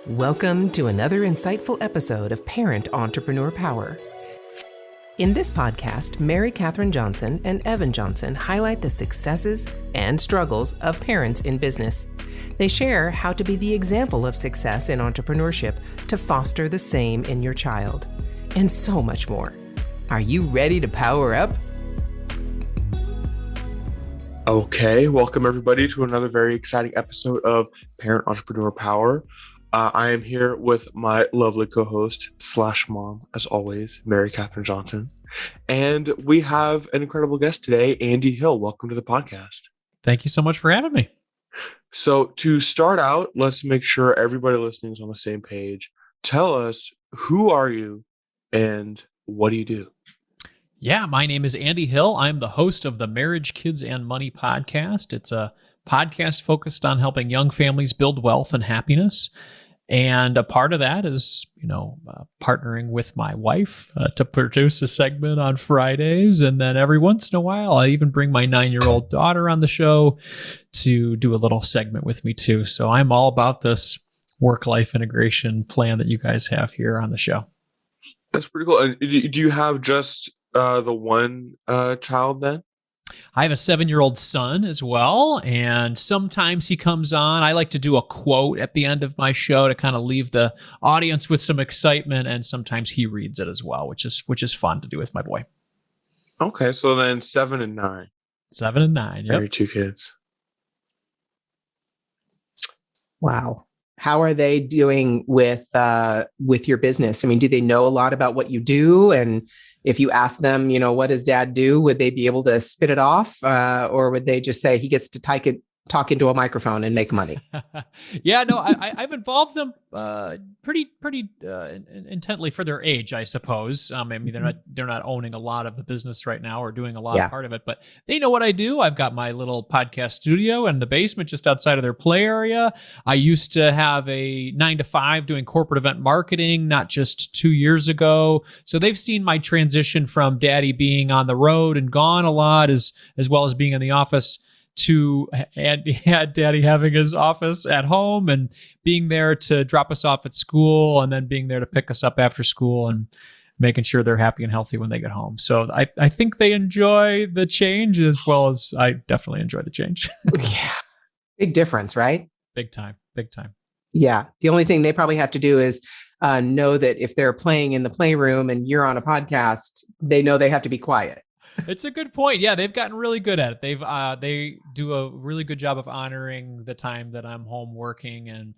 Welcome to another insightful episode of Parent Entrepreneur Power. In this podcast, Mary Catherine Johnson and Evan Johnson highlight the successes and struggles of parents in business. They share how to be the example of success in entrepreneurship to foster the same in your child, and so much more. Are you ready to power up? Okay, welcome everybody to another very exciting episode of Parent Entrepreneur Power. I am here with my lovely co-host slash mom, as always, Mary Catherine Johnson. And we have an incredible guest today, Andy Hill. Welcome to the podcast. Thank you so much for having me. So to start out, let's make sure everybody listening is on the same page. Tell us, who are you and what do you do? Yeah, my name is Andy Hill. I'm the host of the Marriage, Kids, and Money podcast. It's a podcast focused on helping young families build wealth and happiness. And a part of that is, partnering with my wife to produce a segment on Fridays. And then every once in a while, I even bring my 9-year-old daughter on the show to do a little segment with me too. So I'm all about this work-life integration plan that you guys have here on the show. That's pretty cool. And do you have just the one child then? I have a 7-year-old son as well, and sometimes he comes on. I like to do a quote at the end of my show to kind of leave the audience with some excitement, and sometimes he reads it as well, which is fun to do with my boy. Okay, so then 7 and 9. 7 and 9, yep. Your 2 kids. Wow. How are they doing with your business? I mean, do they know a lot about what you do? And if you ask them, what does dad do? Would they be able to spit it off? Or would they just say he gets to talk into a microphone and make money? Yeah, no, I've involved them pretty intently for their age, I suppose. I mean, they're not owning a lot of the business right now or doing a lot of part of it, but they know what I do. I've got my little podcast studio in the basement just outside of their play area. I used to have a 9-to-5 doing corporate event marketing, not just 2 years ago. So they've seen my transition from daddy being on the road and gone a lot, as well as being in the office, to daddy having his office at home and being there to drop us off at school and then being there to pick us up after school and making sure they're happy and healthy when they get home. So I think they enjoy the change as well as I definitely enjoy the change. Yeah. Big difference, right? Big time. Yeah. The only thing they probably have to do is know that if they're playing in the playroom and you're on a podcast, they know they have to be quiet. It's a good point. Yeah, they've gotten really good at it. They do a really good job of honoring the time that I'm home working, and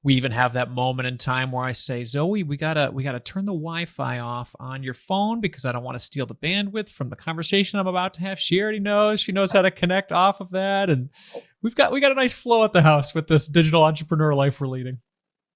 we even have that moment in time where I say, Zoe, we gotta turn the Wi-Fi off on your phone because I don't want to steal the bandwidth from the conversation I'm about to have. She already knows. She knows how to connect off of that, and we got a nice flow at the house with this digital entrepreneur life we're leading.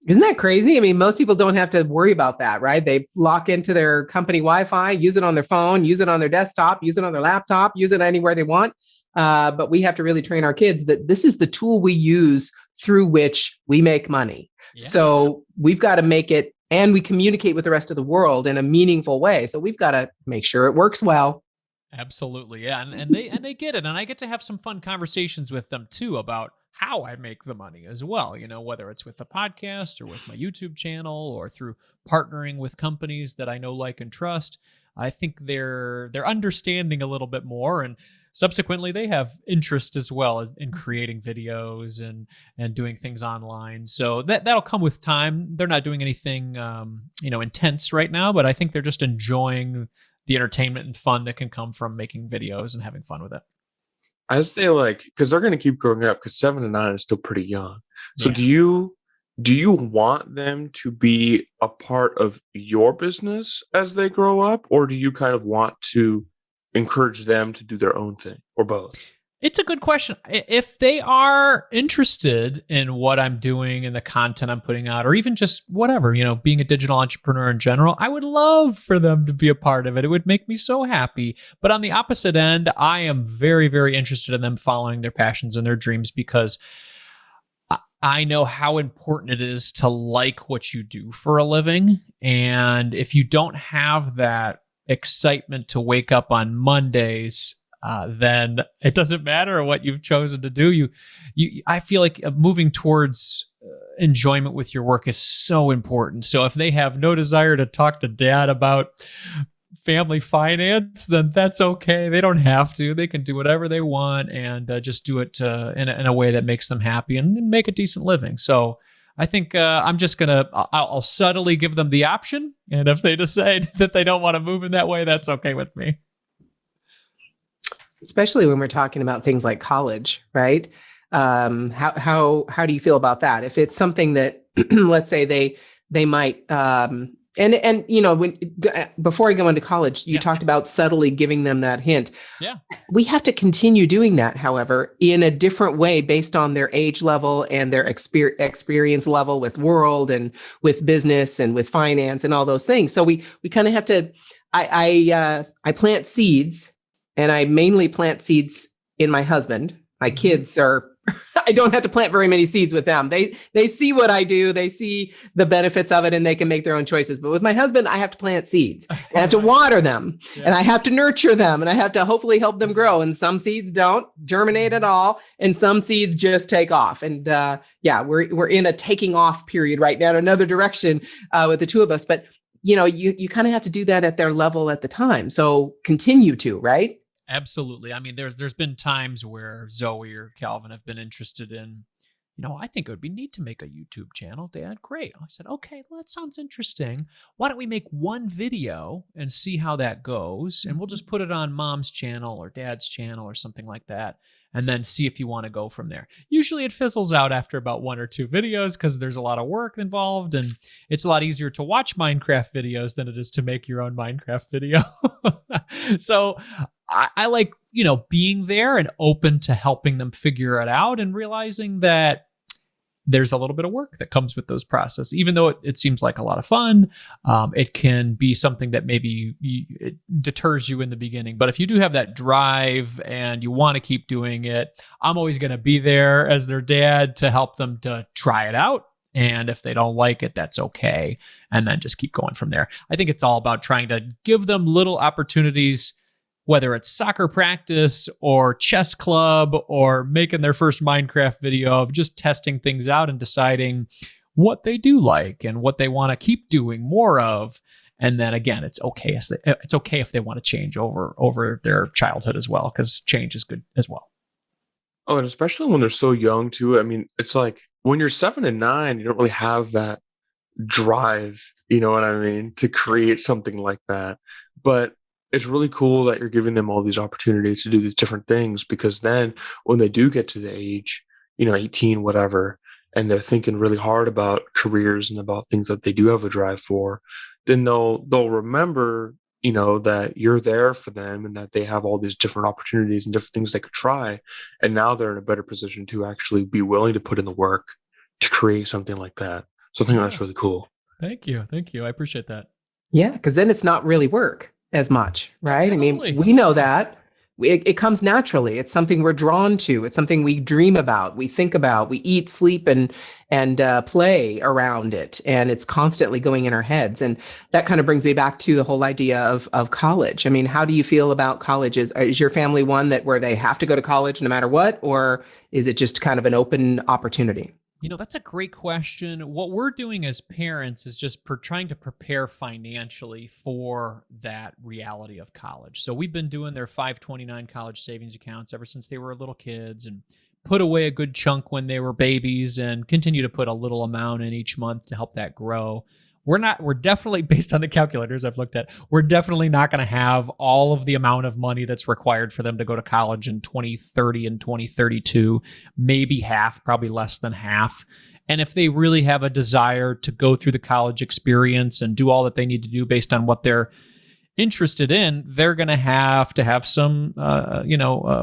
Isn't that crazy? I mean, most people don't have to worry about that, right? They lock into their company Wi-Fi, use it on their phone, use it on their desktop, use it on their laptop, use it anywhere they want. But we have to really train our kids that this is the tool we use through which we make money. Yeah. So we've got to make it, and we communicate with the rest of the world in a meaningful way. So we've got to make sure it works well. Absolutely. Yeah. And they get it. And I get to have some fun conversations with them too about how I make the money as well, whether it's with the podcast or with my YouTube channel or through partnering with companies that I know, like, and trust. I think they're understanding a little bit more, and subsequently they have interest as well in creating videos and doing things online. So that'll come with time. They're not doing anything, intense right now, but I think they're just enjoying the entertainment and fun that can come from making videos and having fun with it. As they because they're going to keep growing up, because 7 and 9 is still pretty young. So do you want them to be a part of your business as they grow up, or do you kind of want to encourage them to do their own thing, or both? It's a good question. If they are interested in what I'm doing and the content I'm putting out, or even just whatever, being a digital entrepreneur in general, I would love for them to be a part of it. It would make me so happy. But on the opposite end, I am very, very interested in them following their passions and their dreams, because I know how important it is to like what you do for a living. And if you don't have that excitement to wake up on Mondays, then it doesn't matter what you've chosen to do. I feel like moving towards enjoyment with your work is so important. So if they have no desire to talk to dad about family finance, then that's okay. They don't have to. They can do whatever they want and just do it in a way that makes them happy and make a decent living. So I think I'll subtly give them the option. And if they decide that they don't want to move in that way, that's okay with me. Especially when we're talking about things like college, right? How do you feel about that? If it's something that, let's say they might, and before I go into college, you talked about subtly giving them that hint. Yeah. We have to continue doing that, however, in a different way based on their age level and their experience level with world and with business and with finance and all those things. So we kind of have to, I plant seeds, and I mainly plant seeds in my husband. My kids are, I don't have to plant very many seeds with them. They see what I do. They see the benefits of it, and they can make their own choices. But with my husband, I have to plant seeds. I have to water them, and I have to nurture them, and I have to hopefully help them grow. And some seeds don't germinate at all, and some seeds just take off. And we're in a taking off period right now in another direction with the two of us. But you kind of have to do that at their level at the time. So continue to, right? Absolutely. I mean, there's been times where Zoe or Calvin have been interested in, I think it would be neat to make a YouTube channel, Dad. Great. I said, okay, well, that sounds interesting. Why don't we make one video and see how that goes? And we'll just put it on Mom's channel or Dad's channel or something like that, and then see if you want to go from there. Usually it fizzles out after about 1 or 2 videos because there's a lot of work involved, and it's a lot easier to watch Minecraft videos than it is to make your own Minecraft video. So I like, being there and open to helping them figure it out and realizing that there's a little bit of work that comes with those processes. Even though it seems like a lot of fun, it can be something that maybe it deters you in the beginning. But if you do have that drive and you want to keep doing it, I'm always going to be there as their dad to help them to try it out. And if they don't like it, that's okay. And then just keep going from there. I think it's all about trying to give them little opportunities, whether it's soccer practice or chess club or making their first Minecraft video, of just testing things out and deciding what they do like and what they want to keep doing more of. And then again, it's okay if they want to change over their childhood as well, because change is good as well. Oh, and especially when they're so young too. I mean, it's like when you're 7 and 9, you don't really have that drive, you know what I mean, to create something like that. But it's really cool that you're giving them all these opportunities to do these different things, because then when they do get to the age, 18, whatever, and they're thinking really hard about careers and about things that they do have a drive for, then they'll remember, that you're there for them and that they have all these different opportunities and different things they could try. And now they're in a better position to actually be willing to put in the work to create something like that. So I think that's really cool. Thank you. I appreciate that. Yeah, because then it's not really work as much, right? Absolutely. I mean, we know that. It comes naturally. It's something we're drawn to. It's something we dream about, we think about, we eat, sleep, and play around it. And it's constantly going in our heads. And that kind of brings me back to the whole idea of college. I mean, how do you feel about college? Is your family one where they have to go to college no matter what? Or is it just kind of an open opportunity? That's a great question. What we're doing as parents is just trying to prepare financially for that reality of college. So we've been doing their 529 college savings accounts ever since they were little kids, and put away a good chunk when they were babies, and continue to put a little amount in each month to help that grow. We're definitely, based on the calculators I've looked at, we're definitely not going to have all of the amount of money that's required for them to go to college in 2030 and 2032, maybe half, probably less than half. And if they really have a desire to go through the college experience and do all that they need to do based on what they're interested in, they're going to have some,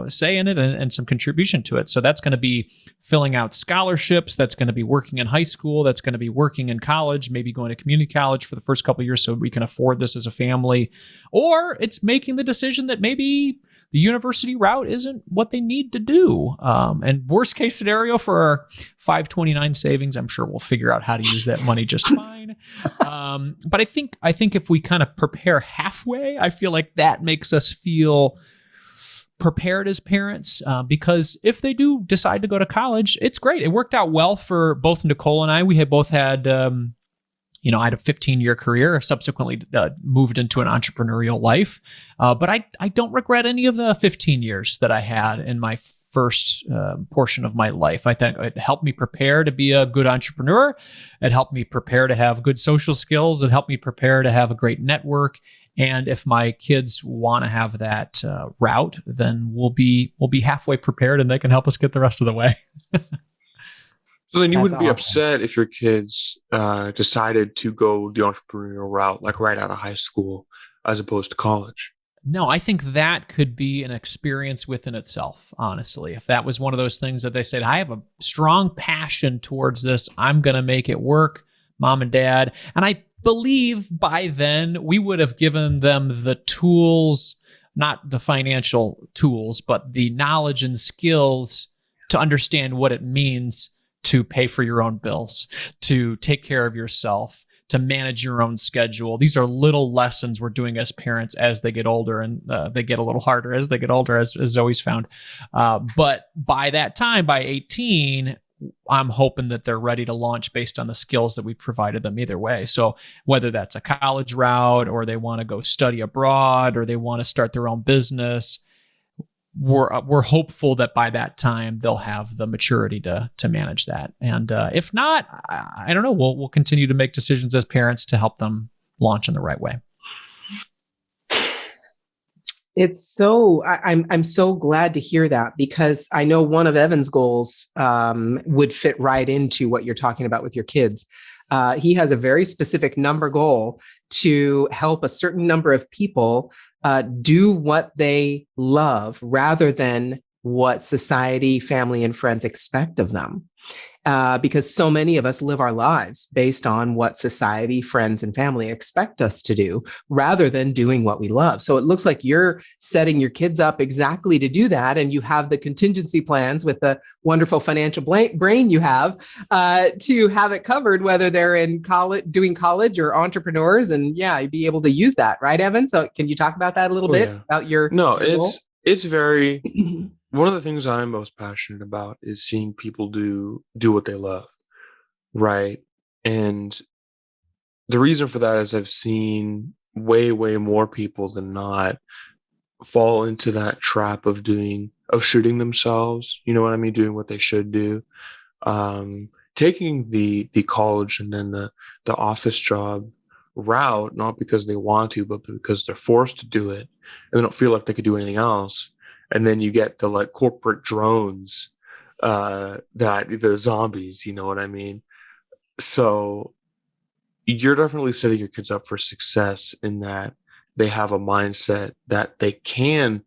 say in it and some contribution to it. So that's going to be filling out scholarships. That's going to be working in high school. That's going to be working in college, maybe going to community college for the first couple of years so we can afford this as a family. Or it's making the decision that maybe the university route isn't what they need to do. And worst case scenario for our 529 savings, I'm sure we'll figure out how to use that money just fine. But I think if we kind of prepare halfway, I feel like that makes us feel prepared as parents, because if they do decide to go to college, it's great. It worked out well for both Nicole and I. We had both had, I had a 15-year career, subsequently moved into an entrepreneurial life. But I don't regret any of the 15 years that I had in my first portion of my life. I think it helped me prepare to be a good entrepreneur. It helped me prepare to have good social skills. It helped me prepare to have a great network. And if my kids want to have that route, then we'll be halfway prepared, and they can help us get the rest of the way. So then you That's wouldn't be awesome. upset if your kids decided to go the entrepreneurial route, like right out of high school, as opposed to college. No, I think that could be an experience within itself, honestly. If that was one of those things that they said, I have a strong passion towards this, I'm going to make it work, mom and dad. And I believe by then we would have given them the tools, not the financial tools, but the knowledge and skills to understand what it means to pay for your own bills, to take care of yourself, to manage your own schedule. These are little lessons we're doing as parents as they get older, and they get a little harder as they get older, as Zoe's found. But by that time, by 18, I'm hoping that they're ready to launch based on the skills that we provided them either way. So whether that's a college route, or they want to go study abroad, or they want to start their own business, we're hopeful that by that time they'll have the maturity to manage that. And if not, I don't know. We'll continue to make decisions as parents to help them launch in the right way. It's so I'm so glad to hear that, because I know one of Evan's goals would fit right into what you're talking about with your kids. He has a very specific number goal to help a certain number of people do what they love rather than what society, family, and friends expect of them. Because so many of us live our lives based on what society, friends, and family expect us to do rather than doing what we love. So it looks like you're setting your kids up exactly to do that. And you have the contingency plans with the wonderful financial brain you have to have it covered, whether they're in college, doing college, or entrepreneurs. And yeah, you'd be able to use that. Right, Evan? So can you talk about that a little bit about your No, your it's very one of the things I'm most passionate about is seeing people do what they love, right? And the reason for that is I've seen way more people than not fall into that trap of shooting themselves, you know what I mean, doing what they should do, taking the college and then the office job route, not because they want to, but because they're forced to do it, and they don't feel like they could do anything else. And then you get the like corporate drones, that the zombies, you know what I mean? So you're definitely setting your kids up for success in that they have a mindset that they can,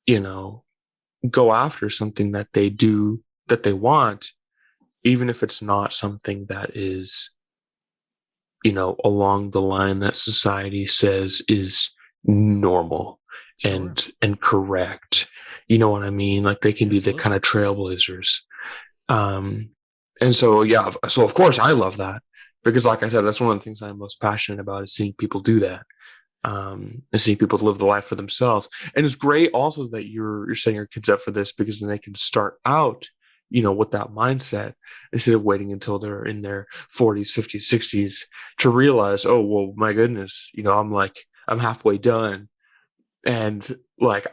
go after something that they do, that they want, even if it's not something that is, along the line that society says is normal. Sure. and correct. You know what I mean? Like they can be the kind of trailblazers. And so, yeah, so of course I love that, because like I said, that's one of the things I'm most passionate about, is seeing people do that. And seeing people live the life for themselves. And it's great also that you're setting your kids up for this, because then they can start out, with that mindset, instead of waiting until they're in their 40s, 50s, 60s to realize, oh, well, my goodness, I'm halfway done. And like,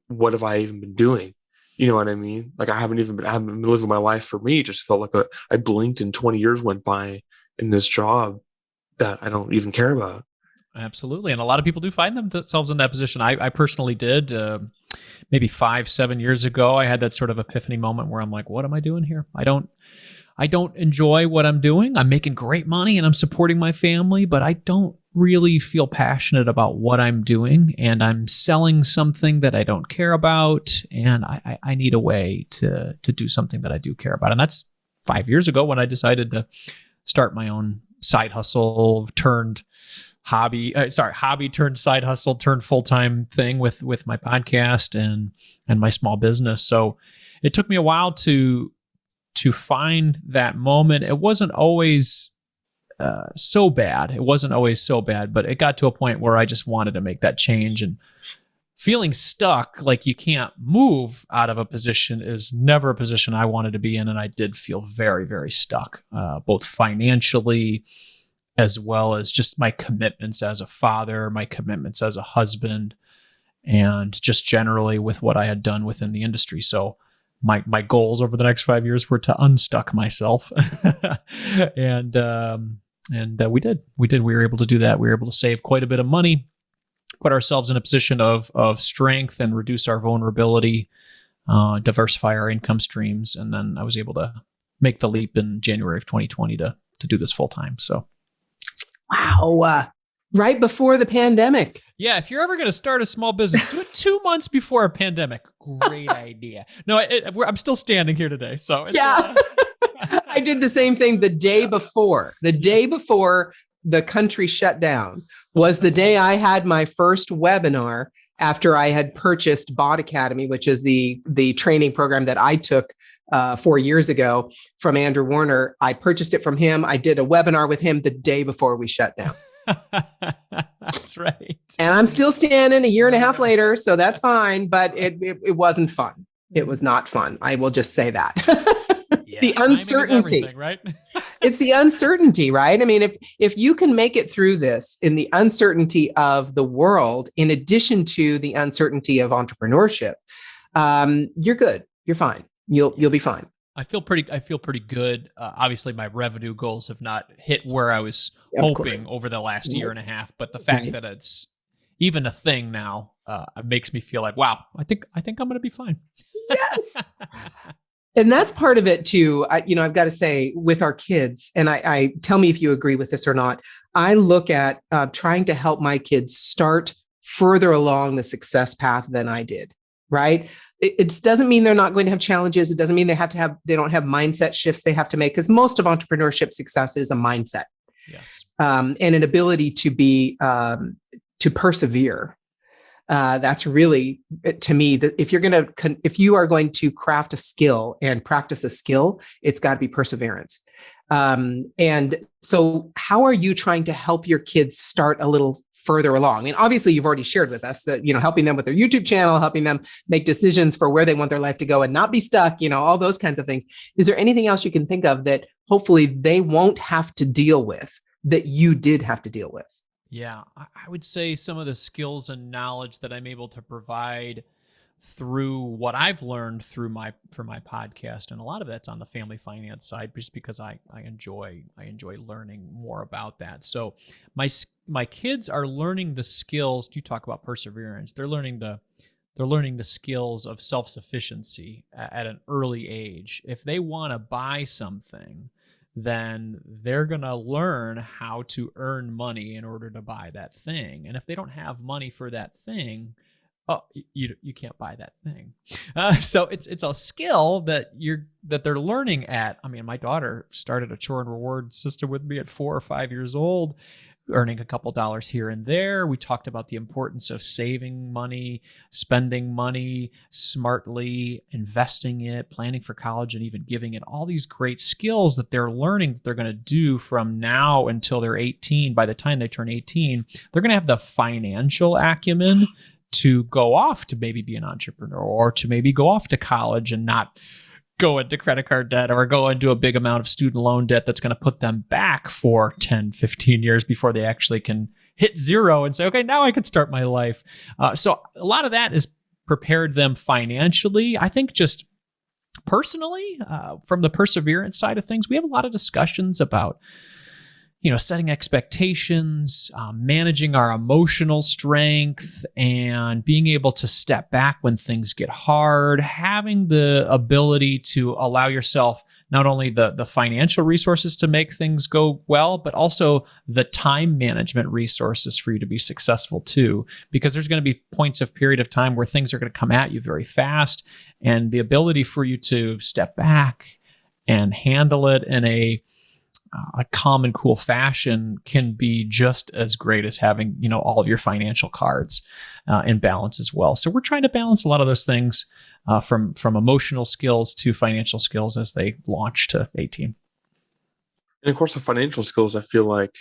what have I even been doing? You know what I mean? Like I haven't been living my life. For me, it just felt like I blinked and 20 years went by in this job that I don't even care about. Absolutely. And a lot of people do find themselves in that position. I personally did, maybe 5-7 years ago. I had that sort of epiphany moment where I'm like, what am I doing here? I don't enjoy what I'm doing. I'm making great money and I'm supporting my family, but I don't really feel passionate about what I'm doing, and I'm selling something that I don't care about, and I need a way to do something that I do care about. And that's 5 years ago when I decided to start my own side hustle turned hobby turned side hustle turned full-time thing with my podcast and my small business. So it took me a while to find that moment. It wasn't always so bad. It wasn't always so bad, but it got to a point where I just wanted to make that change. And feeling stuck, like you can't move out of a position, is never a position I wanted to be in. And I did feel very, very stuck, both financially, as well as just my commitments as a father, my commitments as a husband, and just generally with what I had done within the industry. So my goals over the next 5 years were to unstuck myself. and we did. We were able to do that. We were able to save quite a bit of money, put ourselves in a position of strength and reduce our vulnerability, diversify our income streams. And then I was able to make the leap in January of 2020 to do this full time. So. Wow. Right before the pandemic. Yeah. If you're ever going to start a small business, do it 2 months before a pandemic. Great idea. No, I'm still standing here today. So yeah, I did the same thing the day before. The day before the country shut down was the day I had my first webinar after I had purchased Bot Academy, which is the training program that I took 4 years ago from Andrew Warner. I purchased it from him. I did a webinar with him the day before we shut down. That's right. And I'm still standing a year and a half later, so that's fine. But it wasn't fun. It was not fun. I will just say that. Yeah, the uncertainty, right? It's the uncertainty, right? I mean, if you can make it through this in the uncertainty of the world, in addition to the uncertainty of entrepreneurship, you're good. You're fine. You'll be fine. I feel pretty good. Obviously, my revenue goals have not hit where I was hoping over the last year and a half. But the fact that it's even a thing now makes me feel like, wow, I think I'm going to be fine. Yes. And that's part of it too. I've got to say, with our kids, and I tell me if you agree with this or not, I look at trying to help my kids start further along the success path than I did, right? It doesn't mean they're not going to have challenges. It doesn't mean they don't have mindset shifts they have to make, because most of entrepreneurship success is a mindset. Yes. And an ability to be, to persevere. That's really, to me, that if you are going to craft a skill and practice a skill, it's got to be perseverance. And so how are you trying to help your kids start a little further along? I mean, obviously you've already shared with us that, helping them with their YouTube channel, helping them make decisions for where they want their life to go and not be stuck, all those kinds of things. Is there anything else you can think of that hopefully they won't have to deal with that you did have to deal with? Yeah, I would say some of the skills and knowledge that I'm able to provide through what I've learned for my podcast, and a lot of that's on the family finance side, just because I enjoy learning more about that. So my kids are learning the skills. You talk about perseverance. They're learning the skills of self-sufficiency at an early age. If they want to buy something, then they're going to learn how to earn money in order to buy that thing. And if they don't have money for that thing, you can't buy that thing. So it's a skill that they're learning at. I mean, my daughter started a chore and reward system with me at 4 or 5 years old, earning a couple dollars here and there. We talked about the importance of saving money, spending money smartly, investing it, planning for college, and even giving it. All these great skills that they're learning that they're going to do from now until they're 18. By the time they turn 18, they're going to have the financial acumen to go off to maybe be an entrepreneur, or to maybe go off to college and not go into credit card debt, or go into a big amount of student loan debt that's going to put them back for 10, 15 years before they actually can hit zero and say, okay, now I can start my life. So a lot of that is prepared them financially. I think just personally, from the perseverance side of things, we have a lot of discussions about setting expectations, managing our emotional strength, and being able to step back when things get hard, having the ability to allow yourself not only the financial resources to make things go well, but also the time management resources for you to be successful too. Because there's going to be points of period of time where things are going to come at you very fast, and the ability for you to step back and handle it in a calm and cool fashion can be just as great as having, all of your financial cards in balance as well. So we're trying to balance a lot of those things from emotional skills to financial skills as they launch to 18. And of course, the financial skills, I feel like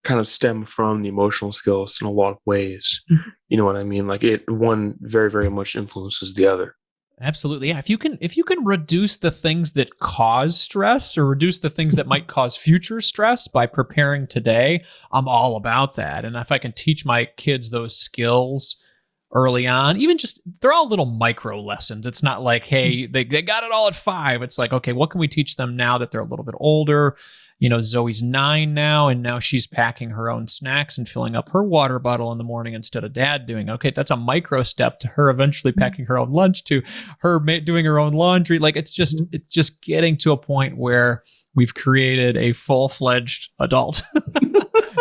kind of stem from the emotional skills in a lot of ways. Mhm. You know what I mean? Like one very, very much influences the other. Absolutely. Yeah. If you can reduce the things that cause stress or reduce the things that might cause future stress by preparing today, I'm all about that. And if I can teach my kids those skills early on, even just, they're all little micro lessons. It's not like, hey, they got it all at 5. It's like, okay, what can we teach them now that they're a little bit older? You know, Zoe's 9 now, and now she's packing her own snacks and filling up her water bottle in the morning instead of dad doing. Okay, that's a micro step to her eventually packing her own lunch, to her doing her own laundry. Like it's just getting to a point where we've created a full-fledged adult.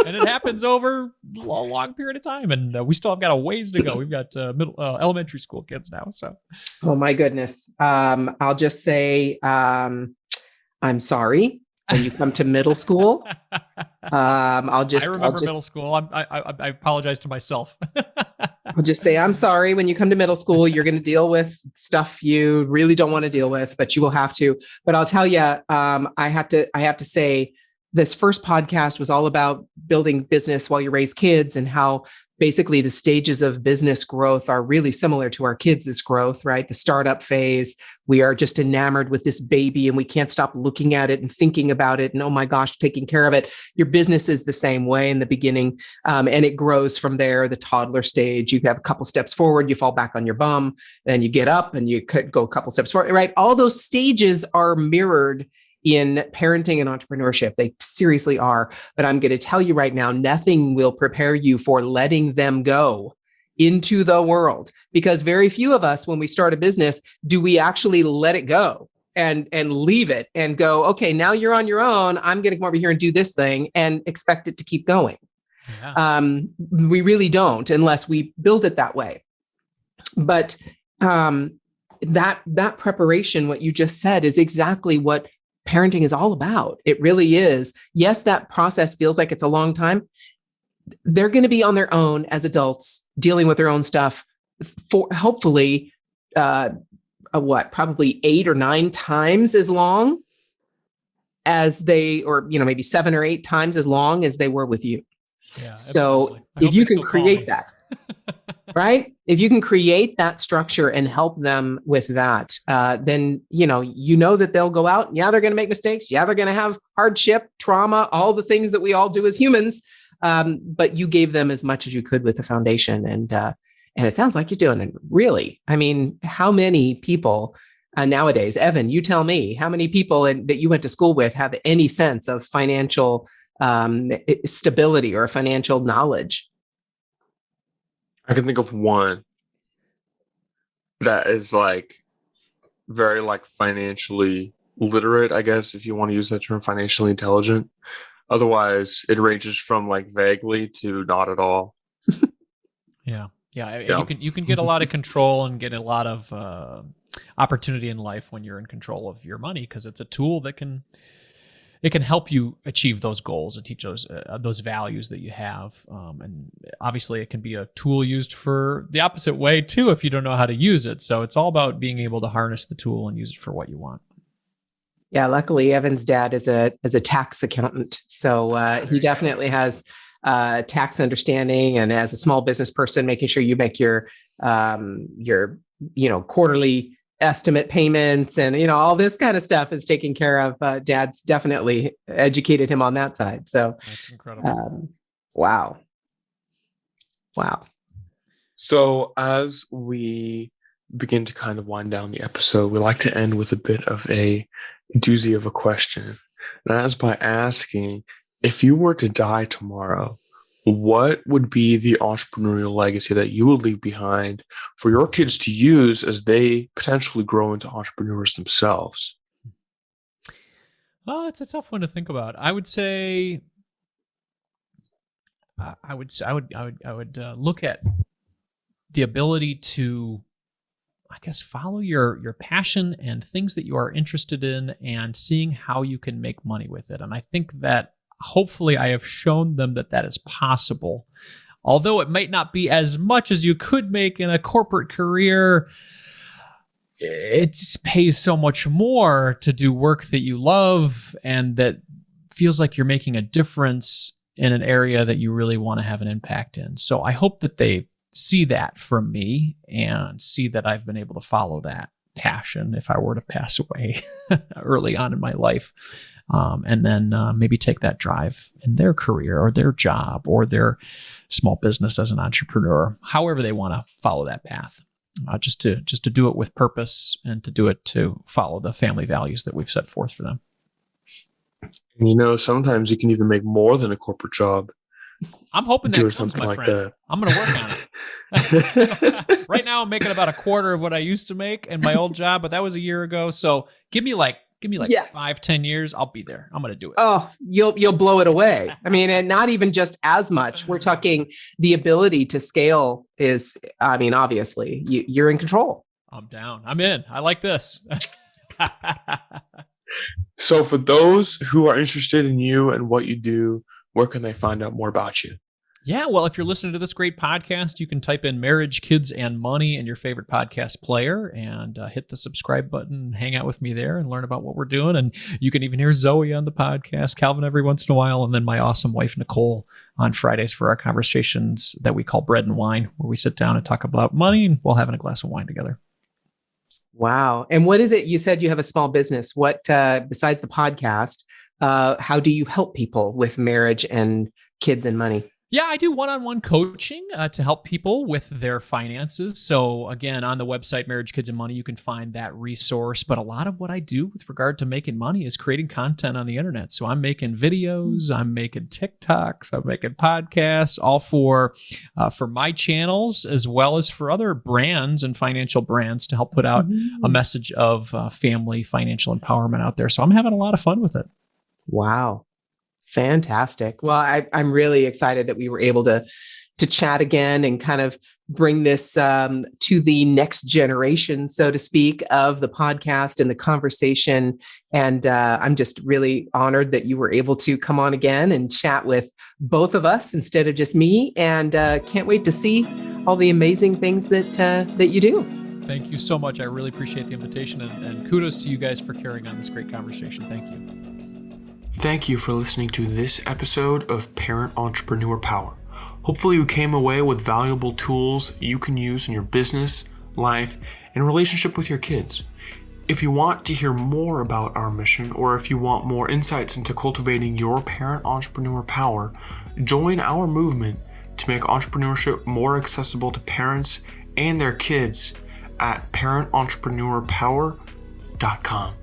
And it happens over a long period of time, and we still have got a ways to go. We've got elementary school kids now. So, Oh my goodness. I'll just say, I'm sorry when you come to middle school. I remember middle school. I apologize to myself. I'll just say, I'm sorry when you come to middle school. You're going to deal with stuff you really don't want to deal with, but you will have to. But I'll tell you, I have to say, this first podcast was all about building business while you raise kids, and how basically the stages of business growth are really similar to our kids' growth, right? The startup phase, we are just enamored with this baby and we can't stop looking at it and thinking about it. And oh my gosh, taking care of it. Your business is the same way in the beginning. And it grows from there. The toddler stage, you have a couple steps forward, you fall back on your bum, then you get up and you could go a couple steps forward, right? All those stages are mirrored in parenting and entrepreneurship. They seriously are. But I'm going to tell you right now, nothing will prepare you for letting them go into the world, because very few of us, when we start a business, do we actually let it go and leave it and go, okay, now you're on your own. I'm going to come over here and do this thing and expect it to keep going. Yeah. We really don't, unless we build it that way. But that preparation, what you just said, is exactly what parenting is all about. It really is. Yes, that process feels like it's a long time. They're going to be on their own as adults, dealing with their own stuff for hopefully, probably 8 or 9 times as long as they, or, maybe 7 or 8 times as long as they were with you. Yeah, so if you can create that, right? If you can create that structure and help them with that, then, that they'll go out. Yeah, they're going to make mistakes. Yeah, they're going to have hardship, trauma, all the things that we all do as humans. But you gave them as much as you could with the foundation. And it sounds like you're doing it. Really. I mean, how many people nowadays, Evan, you tell me, how many people that you went to school with have any sense of financial stability or financial knowledge? I can think of one that is very financially literate, I guess, if you want to use that term, financially intelligent. Otherwise, it ranges from vaguely to not at all. Yeah. You can get a lot of control and get a lot of opportunity in life when you're in control of your money, because it's a tool that can help you achieve those goals and teach those values that you have. And obviously it can be a tool used for the opposite way too, if you don't know how to use it. So it's all about being able to harness the tool and use it for what you want. Yeah. Luckily, Evan's dad is a tax accountant. So he definitely has tax understanding, and as a small business person, making sure you make your quarterly estimate payments and, all this kind of stuff is taken care of. Dad's definitely educated him on that side. So that's incredible. Wow. So as we begin to kind of wind down the episode, we like to end with a bit of a doozy of a question. And that's by asking, if you were to die tomorrow, what would be the entrepreneurial legacy that you would leave behind for your kids to use as they potentially grow into entrepreneurs themselves? Well, it's a tough one to think about. I would say, I would look at the ability to, I guess, follow your passion and things that you are interested in, and seeing how you can make money with it. And I think that hopefully I have shown them that is possible. Although it might not be as much as you could make in a corporate career, it pays so much more to do work that you love and that feels like you're making a difference in an area that you really want to have an impact in. So I hope that they see that from me and see that I've been able to follow that passion if I were to pass away early on in my life. And then maybe take that drive in their career or their job or their small business as an entrepreneur, however they want to follow that path. Just to do it with purpose and to do it to follow the family values that we've set forth for them. And sometimes you can even make more than a corporate job. I'm hoping that comes, something my like friend. that. I'm going to work on it. Right now, I'm making about a quarter of what I used to make in my old job, but that was a year ago. So give me like 5-10 years. I'll be there. I'm going to do it. Oh, you'll blow it away. I mean, and not even just as much. We're talking the ability to scale is, obviously you're in control. I'm down. I'm in. I like this. So for those who are interested in you and what you do, where can they find out more about you? Yeah, well, if you're listening to this great podcast, you can type in Marriage, Kids, and Money in your favorite podcast player and hit the subscribe button, hang out with me there and learn about what we're doing. And you can even hear Zoe on the podcast, Calvin every once in a while, and then my awesome wife, Nicole, on Fridays for our conversations that we call Bread and Wine, where we sit down and talk about money and while having a glass of wine together. Wow. And what is it? You said you have a small business. What, besides the podcast, how do you help people with marriage and kids and money? Yeah, I do one-on-one coaching to help people with their finances. So again, on the website, Marriage, Kids, and Money, you can find that resource. But a lot of what I do with regard to making money is creating content on the internet. So I'm making videos, I'm making TikToks, I'm making podcasts, all for my channels, as well as for other brands and financial brands to help put out a message of family financial empowerment out there. So I'm having a lot of fun with it. Wow. Fantastic. Well, I'm really excited that we were able to chat again and kind of bring this to the next generation, so to speak, of the podcast and the conversation. And I'm just really honored that you were able to come on again and chat with both of us instead of just me. And can't wait to see all the amazing things that you do. Thank you so much. I really appreciate the invitation and kudos to you guys for carrying on this great conversation. Thank you. Thank you for listening to this episode of Parent Entrepreneur Power. Hopefully you came away with valuable tools you can use in your business, life, and relationship with your kids. If you want to hear more about our mission, or if you want more insights into cultivating your parent entrepreneur power, join our movement to make entrepreneurship more accessible to parents and their kids at parentrepreneur.power.com.